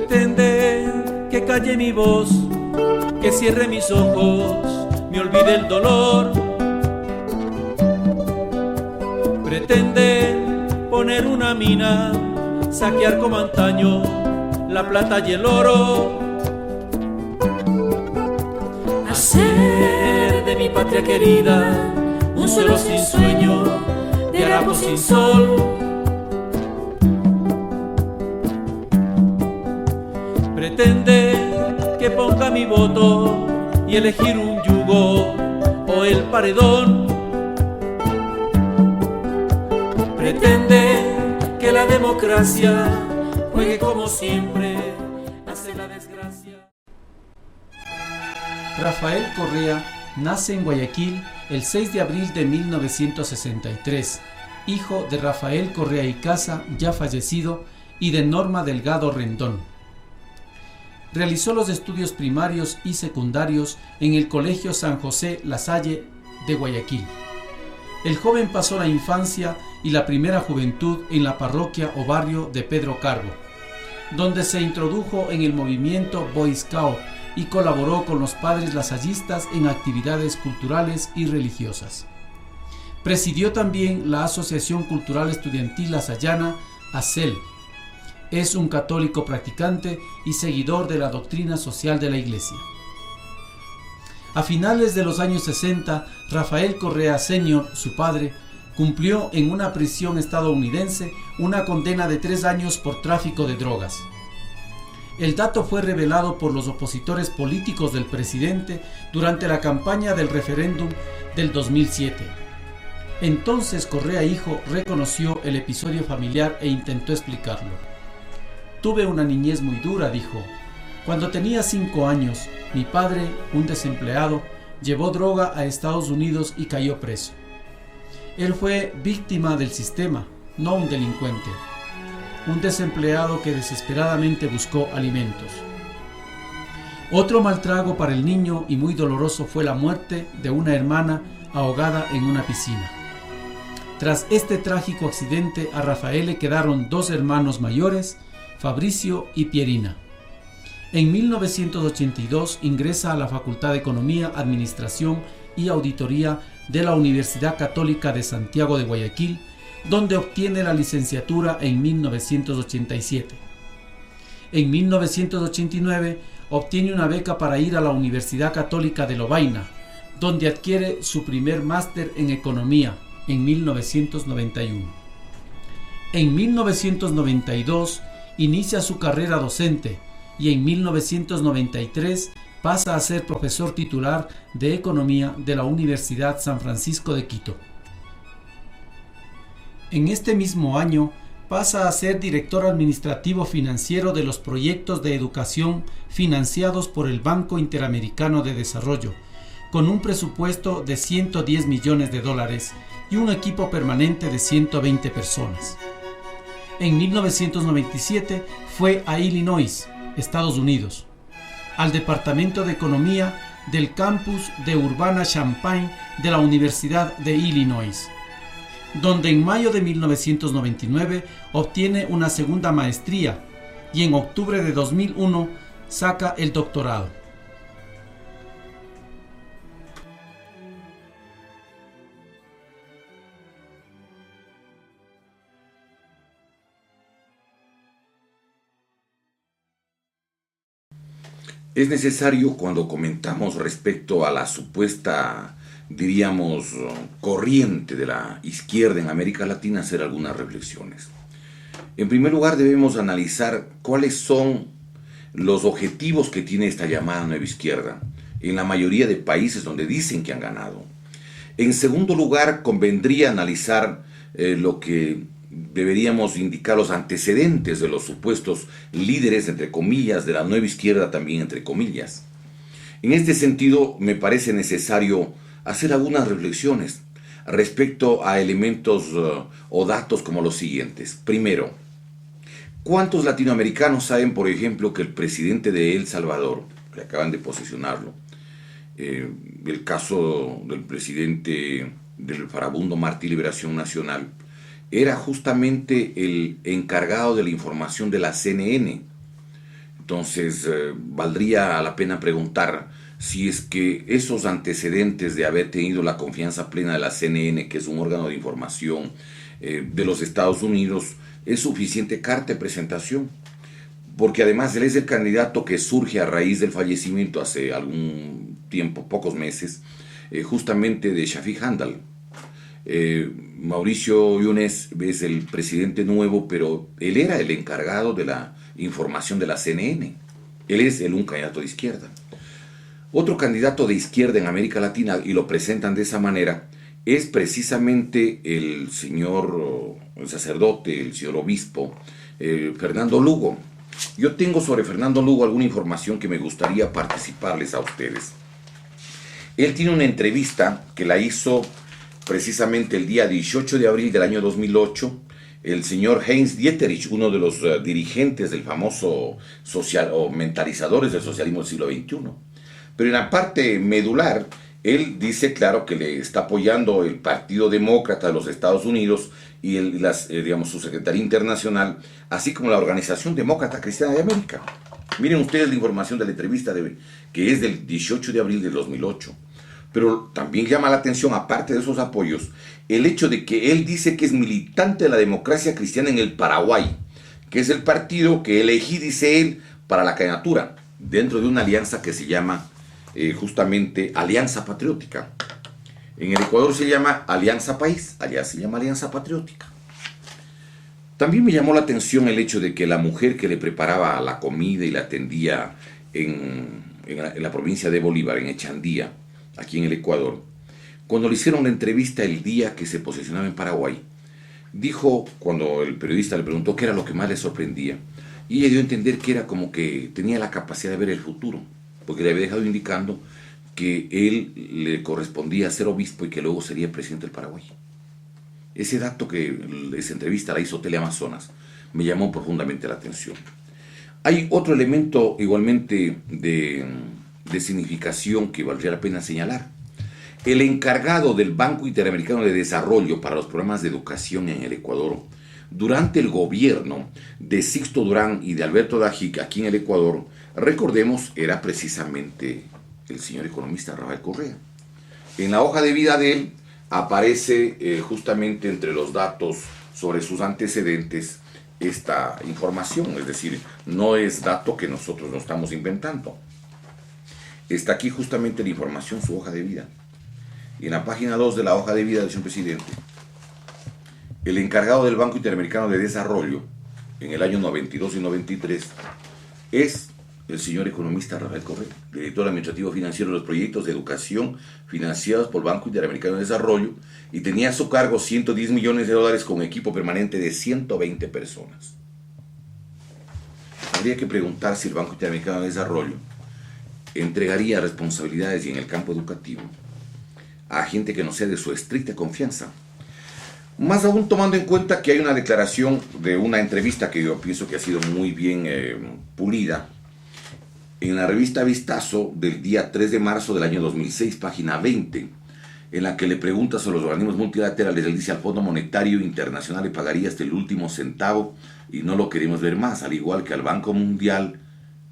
Pretende que calle mi voz, que cierre mis ojos, me olvide el dolor. Pretende poner una mina, saquear como antaño la plata y el oro. Hacer de mi patria querida un suelo sin sueño, de harapos sin sol. Pretende que ponga mi voto y elegir un yugo o el paredón. Pretende que la democracia juegue como siempre, hace la desgracia. Rafael Correa nace en Guayaquil el 6 de abril de 1963, hijo de Rafael Correa y Casa, ya fallecido, y de Norma Delgado Rendón. Realizó los estudios primarios y secundarios en el Colegio San José La Salle de Guayaquil. El joven pasó la infancia y la primera juventud en la parroquia o barrio de Pedro Carbo, donde se introdujo en el movimiento Boy Scout y colaboró con los padres lasallistas en actividades culturales y religiosas. Presidió también la Asociación Cultural Estudiantil Lasallana, ACEL. Es un católico practicante y seguidor de la doctrina social de la Iglesia. A finales de los años 60, Rafael Correa Sr., su padre, cumplió en una prisión estadounidense una condena de 3 años por tráfico de drogas. El dato fue revelado por los opositores políticos del presidente durante la campaña del referéndum del 2007. Entonces Correa hijo reconoció el episodio familiar e intentó explicarlo. Tuve una niñez muy dura, dijo. Cuando tenía 5 años, mi padre, un desempleado, llevó droga a Estados Unidos y cayó preso. Él fue víctima del sistema, no un delincuente. Un desempleado que desesperadamente buscó alimentos. Otro mal trago para el niño y muy doloroso fue la muerte de una hermana ahogada en una piscina. Tras este trágico accidente, a Rafael le quedaron 2 hermanos mayores, Fabricio y Pierina. En 1982 ingresa a la Facultad de Economía, Administración y Auditoría de la Universidad Católica de Santiago de Guayaquil, donde obtiene la licenciatura en 1987. En 1989 obtiene una beca para ir a la Universidad Católica de Lovaina, donde adquiere su primer máster en Economía en 1991. En 1992 inicia su carrera docente y en 1993 pasa a ser profesor titular de Economía de la Universidad San Francisco de Quito. En este mismo año pasa a ser director administrativo financiero de los proyectos de educación financiados por el Banco Interamericano de Desarrollo, con un presupuesto de $110 millones y un equipo permanente de 120 personas. En 1997 fue a Illinois, Estados Unidos, al Departamento de Economía del campus de Urbana-Champaign de la Universidad de Illinois, donde en mayo de 1999 obtiene una segunda maestría y en octubre de 2001 saca el doctorado. Es necesario, cuando comentamos respecto a la supuesta, diríamos, corriente de la izquierda en América Latina, hacer algunas reflexiones. En primer lugar, debemos analizar cuáles son los objetivos que tiene esta llamada nueva izquierda en la mayoría de países donde dicen que han ganado. En segundo lugar, convendría analizar lo que deberíamos indicar los antecedentes de los supuestos líderes, entre comillas, de la nueva izquierda también, entre comillas. En este sentido, me parece necesario hacer algunas reflexiones respecto a elementos o datos como los siguientes. Primero, ¿cuántos latinoamericanos saben, por ejemplo, que el presidente de El Salvador, que acaban de posesionarlo, el caso del presidente del Farabundo Martí Liberación Nacional, era justamente el encargado de la información de la CNN, Entonces, valdría la pena preguntar si es que esos antecedentes de haber tenido la confianza plena de la CNN, que es un órgano de información de los Estados Unidos, es suficiente carta de presentación. Porque además él es el candidato que surge a raíz del fallecimiento hace algún tiempo, pocos meses, justamente de Shafiq Handal. Mauricio Yunes es el presidente nuevo, pero él era el encargado de la información de la CNN. Él es un candidato de izquierda. Otro candidato de izquierda en América Latina, y lo presentan de esa manera, es precisamente el señor el sacerdote, el señor obispo, Fernando Lugo. Yo tengo sobre Fernando Lugo alguna información que me gustaría participarles a ustedes. Él tiene una entrevista que la hizo precisamente el día 18 de abril del año 2008, el señor Heinz Dieterich, uno de los dirigentes del famoso social o mentalizadores del socialismo del siglo XXI. Pero en la parte medular, él dice claro que le está apoyando el Partido Demócrata de los Estados Unidos y su secretaría internacional, así como la Organización Demócrata Cristiana de América. Miren ustedes la información de la entrevista que es del 18 de abril del 2008. Pero también llama la atención, aparte de esos apoyos, el hecho de que él dice que es militante de la democracia cristiana en el Paraguay, que es el partido que elegí, dice él, para la candidatura, dentro de una alianza que se llama justamente Alianza Patriótica. En el Ecuador se llama Alianza País, allá se llama Alianza Patriótica. También me llamó la atención el hecho de que la mujer que le preparaba la comida y la atendía en la provincia de Bolívar, en Echandía, aquí en el Ecuador, cuando le hicieron la entrevista el día que se posicionaba en Paraguay, dijo, cuando el periodista le preguntó qué era lo que más le sorprendía, y ella dio a entender que era como que tenía la capacidad de ver el futuro, porque le había dejado indicando que él le correspondía ser obispo y que luego sería presidente del Paraguay. Ese dato que esa entrevista la hizo Teleamazonas me llamó profundamente la atención. Hay otro elemento igualmente de significación que valdría la pena señalar. El encargado del Banco Interamericano de Desarrollo para los programas de educación en el Ecuador, durante el gobierno de Sixto Durán y de Alberto Dajic aquí en el Ecuador, recordemos, era precisamente el señor economista Rafael Correa. En la hoja de vida de él aparece justamente entre los datos sobre sus antecedentes esta información, es decir, no es dato que nosotros no estamos inventando. Está aquí justamente la información, su hoja de vida. Y en la página 2 de la hoja de vida del señor presidente, el encargado del Banco Interamericano de Desarrollo en el año 92 y 93 es el señor economista Rafael Correa, director administrativo financiero de los proyectos de educación financiados por el Banco Interamericano de Desarrollo, y tenía a su cargo $110 millones con equipo permanente de 120 personas. Habría que preguntar si el Banco Interamericano de Desarrollo entregaría responsabilidades y en el campo educativo a gente que no sea de su estricta confianza. Más aún tomando en cuenta que hay una declaración de una entrevista que yo pienso que ha sido muy bien pulida en la revista Vistazo del día 3 de marzo del año 2006, página 20, en la que le pregunta sobre los organismos multilaterales. Él dice: al Fondo Monetario Internacional le pagaría hasta el último centavo y no lo queremos ver más, al igual que al Banco Mundial,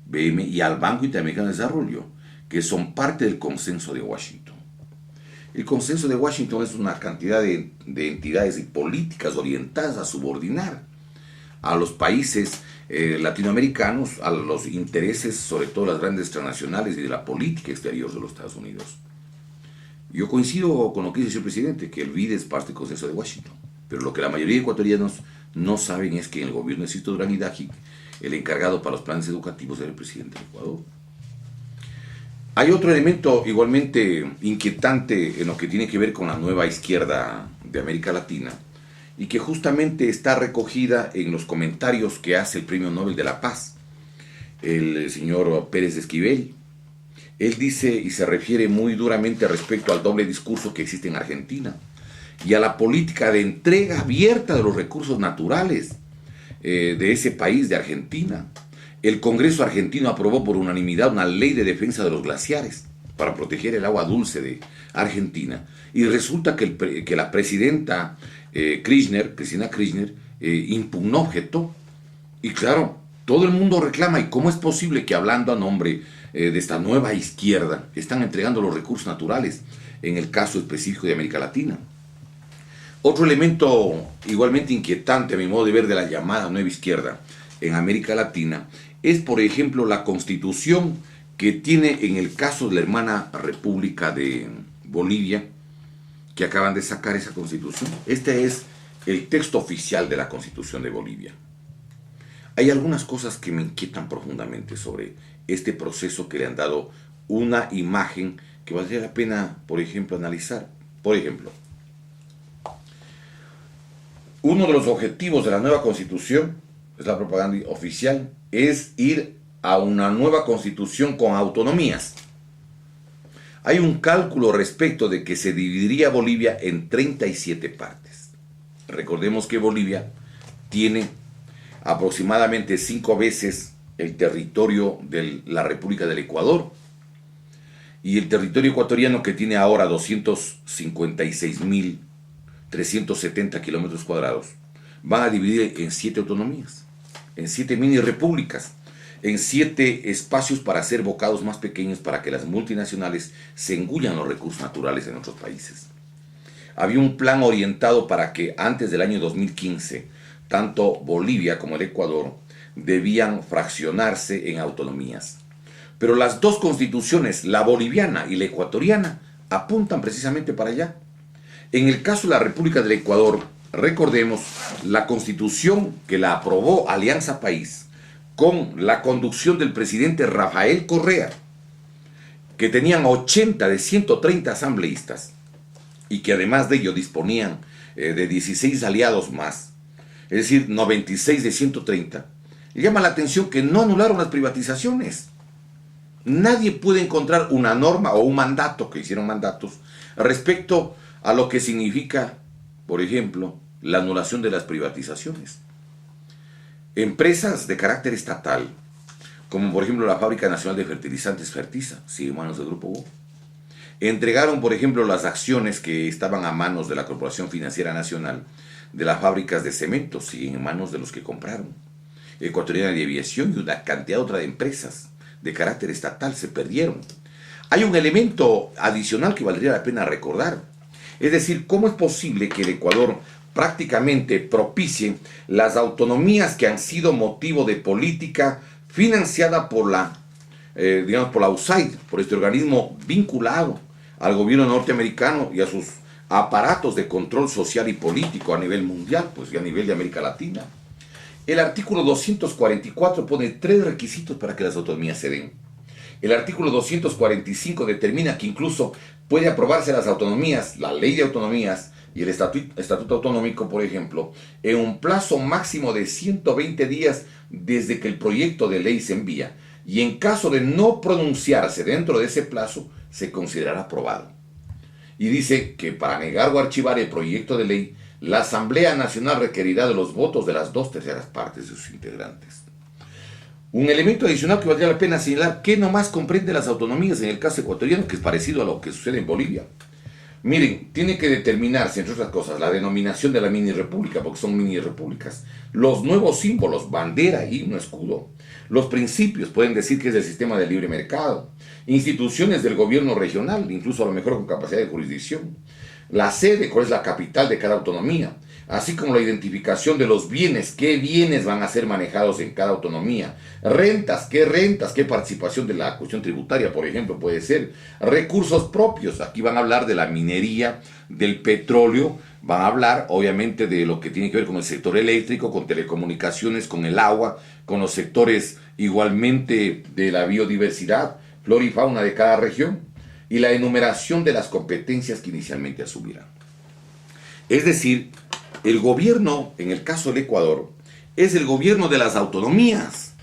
BM, y al Banco Interamericano de Desarrollo, que son parte del consenso de Washington. El consenso de Washington es una cantidad de entidades y políticas orientadas a subordinar a los países latinoamericanos a los intereses, sobre todo las grandes transnacionales y de la política exterior de los Estados Unidos. Yo coincido con lo que dice el señor presidente, que el BID es parte del consenso de Washington, pero lo que la mayoría de ecuatorianos no saben es que en el gobierno de Sixto Durán y Dajic, el encargado para los planes educativos era el presidente del Ecuador. Hay otro elemento igualmente inquietante en lo que tiene que ver con la nueva izquierda de América Latina, y que justamente está recogida en los comentarios que hace el Premio Nobel de la Paz, el señor Pérez Esquivel. Él dice y se refiere muy duramente respecto al doble discurso que existe en Argentina y a la política de entrega abierta de los recursos naturales de ese país, de Argentina. El Congreso argentino aprobó por unanimidad una ley de defensa de los glaciares para proteger el agua dulce de Argentina. Y resulta que la presidenta Cristina Kirchner impugnó, objetó. Y claro, Todo el mundo reclama, ¿y cómo es posible que hablando a nombre de esta nueva izquierda están entregando los recursos naturales en el caso específico de América Latina? Otro elemento igualmente inquietante a mi modo de ver de la llamada nueva izquierda en América Latina es, por ejemplo, la constitución que tiene en el caso de la hermana República de Bolivia, que acaban de sacar esa constitución. Este es el texto oficial de la constitución de Bolivia. Hay algunas cosas que me inquietan profundamente sobre este proceso que le han dado una imagen que valdría la pena, por ejemplo, analizar. Por ejemplo, uno de los objetivos de la nueva constitución, es la propaganda oficial, es ir a una nueva constitución con autonomías. Hay un cálculo respecto de que se dividiría Bolivia en 37 partes. Recordemos que Bolivia tiene aproximadamente 5 veces el territorio de la República del Ecuador, y el territorio ecuatoriano, que tiene ahora 256.370 kilómetros cuadrados, van a dividir en 7 autonomías, en 7 mini repúblicas, en 7 espacios para hacer bocados más pequeños para que las multinacionales se engullan los recursos naturales en otros países. Había un plan orientado para que antes del año 2015 tanto Bolivia como el Ecuador debían fraccionarse en autonomías. Pero las dos constituciones, la boliviana y la ecuatoriana, apuntan precisamente para allá. En el caso de la República del Ecuador, recordemos la constitución que la aprobó Alianza País con la conducción del presidente Rafael Correa, que tenían 80 de 130 asambleístas y que además de ello disponían de 16 aliados más, es decir, 96 de 130. Llama la atención que no anularon las privatizaciones. Nadie puede encontrar una norma o un mandato, que hicieron mandatos, respecto a lo que significa, por ejemplo, la anulación de las privatizaciones. Empresas de carácter estatal, como por ejemplo la Fábrica Nacional de Fertilizantes Fertiza, sigue en manos del Grupo U, entregaron, por ejemplo, las acciones que estaban a manos de la Corporación Financiera Nacional de las fábricas de cemento, siguen en manos de los que compraron. Ecuatoriana de Aviación y una cantidad otra de empresas de carácter estatal se perdieron. Hay un elemento adicional que valdría la pena recordar. Es decir, ¿cómo es posible que el Ecuador prácticamente propicie las autonomías que han sido motivo de política financiada por la USAID, por este organismo vinculado al gobierno norteamericano y a sus aparatos de control social y político a nivel mundial, pues y a nivel de América Latina? El artículo 244 pone 3 requisitos para que las autonomías se den. El artículo 245 determina que incluso puede aprobarse las autonomías, la ley de autonomías y el estatuto autonómico, por ejemplo, en un plazo máximo de 120 días desde que el proyecto de ley se envía, y en caso de no pronunciarse dentro de ese plazo, se considerará aprobado. Y dice que para negar o archivar el proyecto de ley, la Asamblea Nacional requerirá de los votos de las 2/3 partes de sus integrantes. Un elemento adicional que valdría la pena señalar, que nomás comprende las autonomías en el caso ecuatoriano, que es parecido a lo que sucede en Bolivia. Miren, tiene que determinarse, entre otras cosas, la denominación de la mini república, porque son mini repúblicas, los nuevos símbolos, bandera, himno, escudo, los principios, pueden decir que es el sistema de libre mercado, instituciones del gobierno regional, incluso a lo mejor con capacidad de jurisdicción, la sede, cuál es la capital de cada autonomía, así como la identificación de los bienes, qué bienes van a ser manejados en cada autonomía, rentas, qué participación de la cuestión tributaria, por ejemplo, puede ser, recursos propios, aquí van a hablar de la minería, del petróleo, van a hablar obviamente de lo que tiene que ver con el sector eléctrico, con telecomunicaciones, con el agua, con los sectores igualmente de la biodiversidad, flora y fauna de cada región, y la enumeración de las competencias que inicialmente asumirán. Es decir, el gobierno, en el caso del Ecuador, es el gobierno de las autonomías,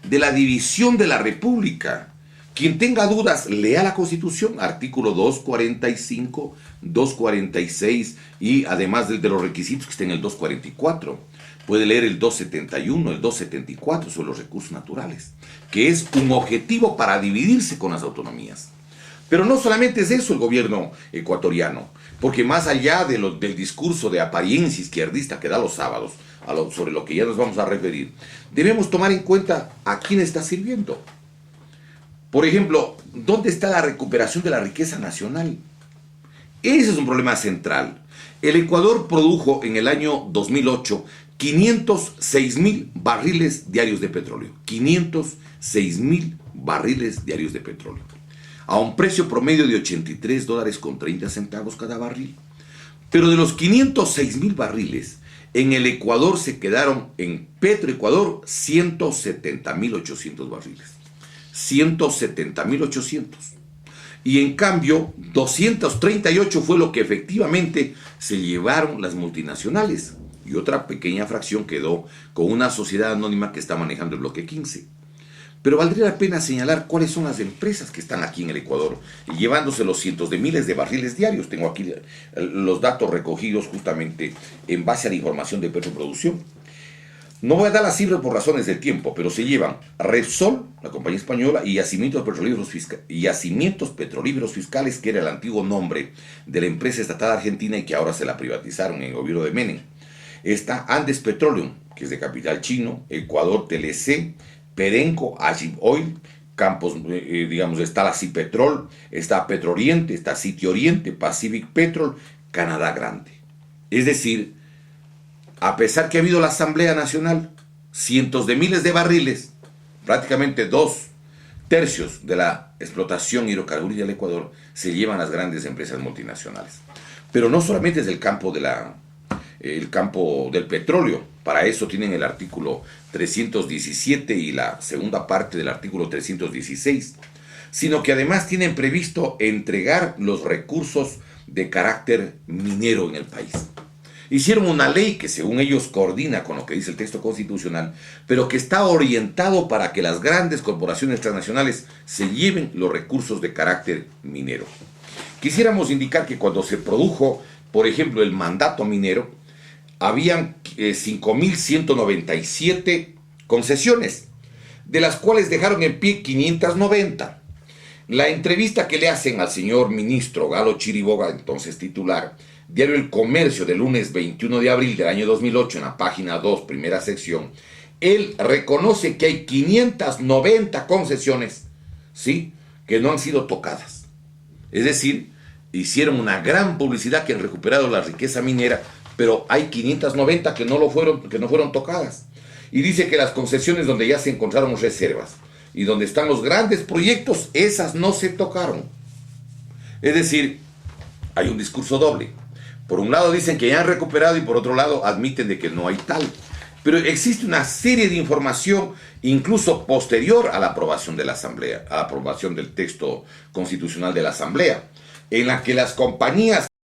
de la división de la república. Quien tenga dudas, lea la Constitución, artículo 245, 246 y además de los requisitos que está en el 244. Puede leer el 271, el 274 sobre los recursos naturales, que es un objetivo para dividirse con las autonomías. Pero no solamente es eso el gobierno ecuatoriano, porque más allá del discurso de apariencia izquierdista que da los sábados, sobre lo que ya nos vamos a referir, debemos tomar en cuenta a quién está sirviendo. Por ejemplo, ¿dónde está la recuperación de la riqueza nacional? Ese es un problema central. El Ecuador produjo en el año 2008 506,000 barriles diarios de petróleo. 506,000 barriles diarios de petróleo. A un precio promedio de $83.30 cada barril. Pero de los 506,000 barriles, en el Ecuador se quedaron en Petroecuador 170,800 barriles. 170,800. Y en cambio, 238 fue lo que efectivamente se llevaron las multinacionales. Y otra pequeña fracción quedó con una sociedad anónima que está manejando el bloque 15. Pero valdría la pena señalar cuáles son las empresas que están aquí en el Ecuador, llevándose los cientos de miles de barriles diarios. Tengo aquí los datos recogidos justamente en base a la información de Petroproducción. No voy a dar las cifras por razones del tiempo, pero se llevan Repsol, la compañía española, y Yacimientos Petrolíferos Fiscales, que era el antiguo nombre de la empresa estatal argentina y que ahora se la privatizaron en el gobierno de Menem. Está Andes Petroleum, que es de capital chino, Ecuador TLC, Perenco, Agip Oil, Campos, está la Cipetrol, está Petrooriente, está Sitio Oriente, Pacific Petrol, Canadá Grande. Es decir, a pesar que ha habido la Asamblea Nacional, cientos de miles de barriles, prácticamente 2/3 de la explotación hidrocarburífera del Ecuador, se llevan las grandes empresas multinacionales. Pero no solamente es el campo del petróleo. Para eso tienen el artículo 317 y la segunda parte del artículo 316, sino que además tienen previsto entregar los recursos de carácter minero en el país. Hicieron una ley que según ellos coordina con lo que dice el texto constitucional, pero que está orientado para que las grandes corporaciones transnacionales se lleven los recursos de carácter minero. Quisiéramos indicar que cuando se produjo, por ejemplo, el mandato minero, habían 5.197 concesiones, de las cuales dejaron en pie 590. La entrevista que le hacen al señor ministro Galo Chiriboga, entonces titular, Diario El Comercio, del lunes 21 de abril del año 2008, en la página 2, primera sección, él reconoce que hay 590 concesiones, ¿sí?, que no han sido tocadas. Es decir, hicieron una gran publicidad que han recuperado la riqueza minera, pero hay 590 que no fueron tocadas. Y dice que las concesiones donde ya se encontraron reservas y donde están los grandes proyectos, esas no se tocaron. Es decir, hay un discurso doble. Por un lado dicen que ya han recuperado y por otro lado admiten de que no hay tal. Pero existe una serie de información, incluso posterior a la aprobación de la Asamblea, a la aprobación del texto constitucional de la Asamblea, en la que las compañías